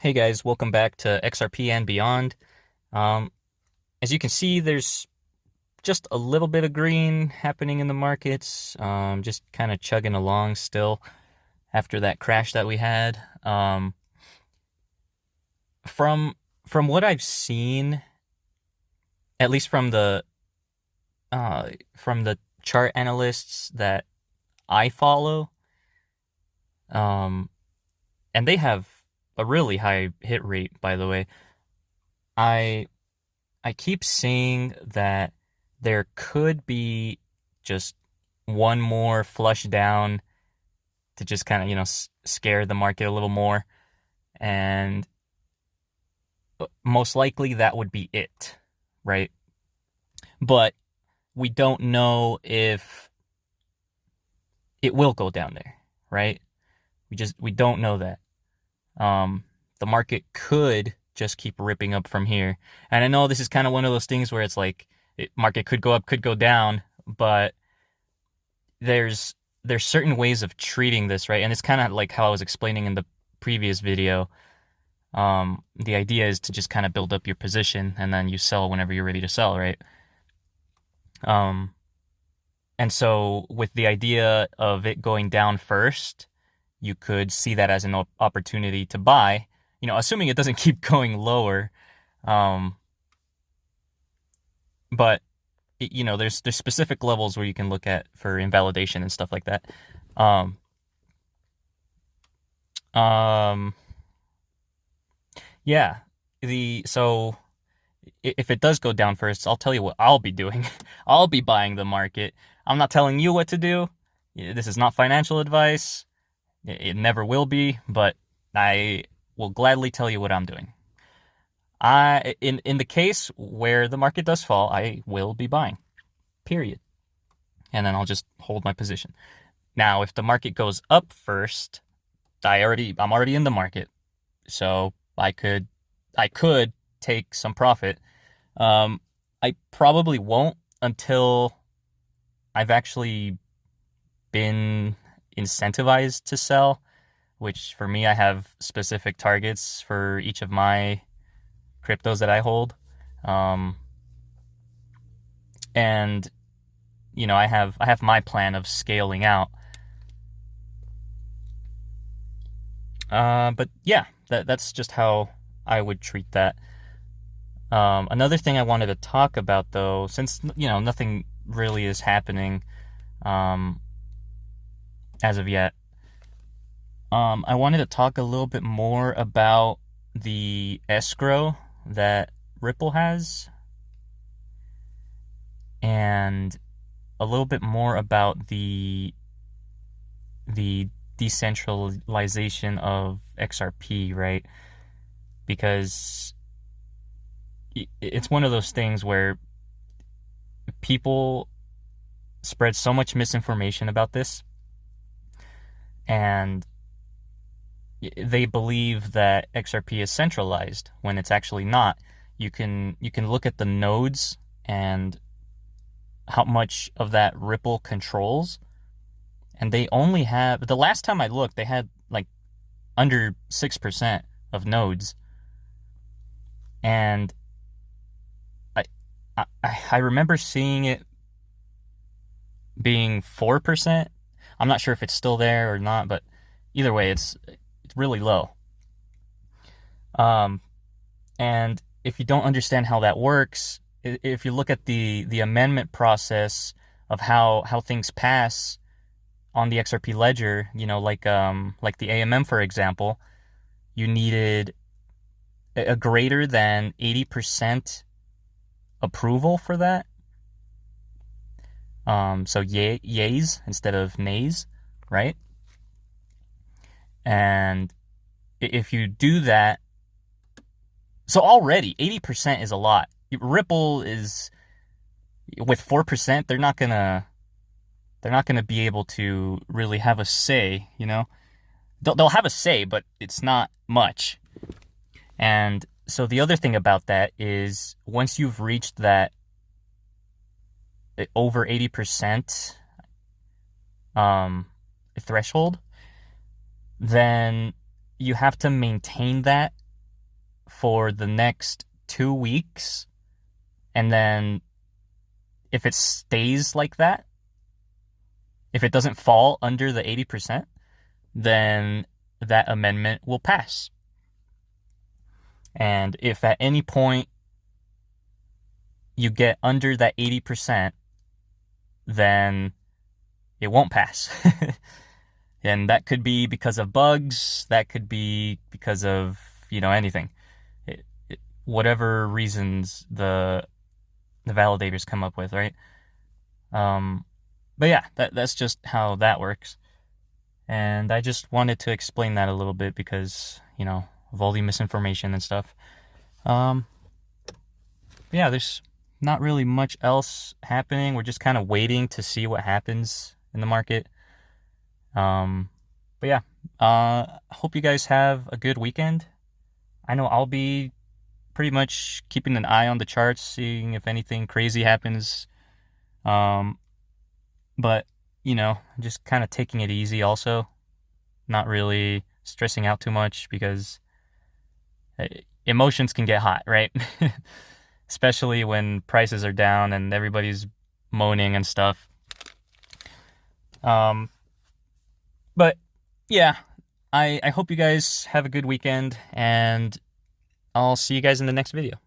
Hey guys, welcome back to XRP and beyond. Um, as you can see, there's just a little bit of green happening in the markets, just kind of chugging along still after that crash that we had. From from what I've seen, at least from the chart analysts that I follow, um, and they have a really high hit rate, by the way. I I keep seeing that there could be just one more flush down to just kind of, scare the market a little more. And most likely that would be it, right? But we don't know if it will go down there, right? We don't know that. Um, the market could just keep ripping up from here. And I know this is kind of one of those things where it's like market could go up, could go down, but there's there's certain ways of treating this, right? And it's kind of like how I was explaining in the previous video. The idea is to just kind of build up your position and then you sell whenever you're ready to sell, right? Um, and so with the idea of it going down first, you could see that as an opportunity to buy, assuming it doesn't keep going lower. Um, but there's specific levels where you can look at for invalidation and stuff like that. Um, um, yeah, the so if it does go down first, I'll tell you what I'll be doing. I'll be buying the market. I'm not telling you what to do. This is not financial advice. It never will be, but I will gladly tell you what I'm doing. In the case where the market does fall, I will be buying. Period. And then I'll just hold my position. Now, if the market goes up first, I'm already in the market, so I could take some profit. I probably won't until I've actually been incentivized to sell, which for me, I have specific targets for each of my cryptos that I hold. Um, and I have my plan of scaling out. But yeah, that's just how I would treat that. Another thing I wanted to talk about, though, since nothing really is happening um, as of yet, I wanted to talk a little bit more about the escrow that Ripple has, and a little bit more about the decentralization of XRP, right? Because it's one of those things where people spread so much misinformation about this, and they believe that XRP is centralized when it's actually not. You can look at the nodes and how much of that Ripple controls, and they only have, the last time I looked, they had like under 6% of nodes. And I remember seeing it being 4%. I'm not sure if it's still there or not, but either way, it's really low. And if you don't understand how that works, if you look at the amendment process of how things pass on the XRP ledger, like the AMM, for example, you needed a greater than 80% approval for that. So yays instead of nays, right? And if you do that, so already 80% is a lot. Ripple is, with 4%, they're not gonna be able to really have a say, They'll have a say, but it's not much. And so the other thing about that is once you've reached that over 80% threshold, then you have to maintain that for the next 2 weeks, and then if it stays like that, if it doesn't fall under the 80%, then that amendment will pass. And if at any point you get under that 80%, then it won't pass. And that could be because of bugs, that could be because of, anything. Whatever reasons the validators come up with, right? But yeah, that's just how that works. And I just wanted to explain that a little bit because, of all the misinformation and stuff. Yeah, there's not really much else happening. We're just kind of waiting to see what happens in the market. But yeah, hope you guys have a good weekend. I know I'll be pretty much keeping an eye on the charts, seeing if anything crazy happens. But, just kind of taking it easy also. Not really stressing out too much because emotions can get hot, right? Especially when prices are down and everybody's moaning and stuff. But yeah, I hope you guys have a good weekend, and I'll see you guys in the next video.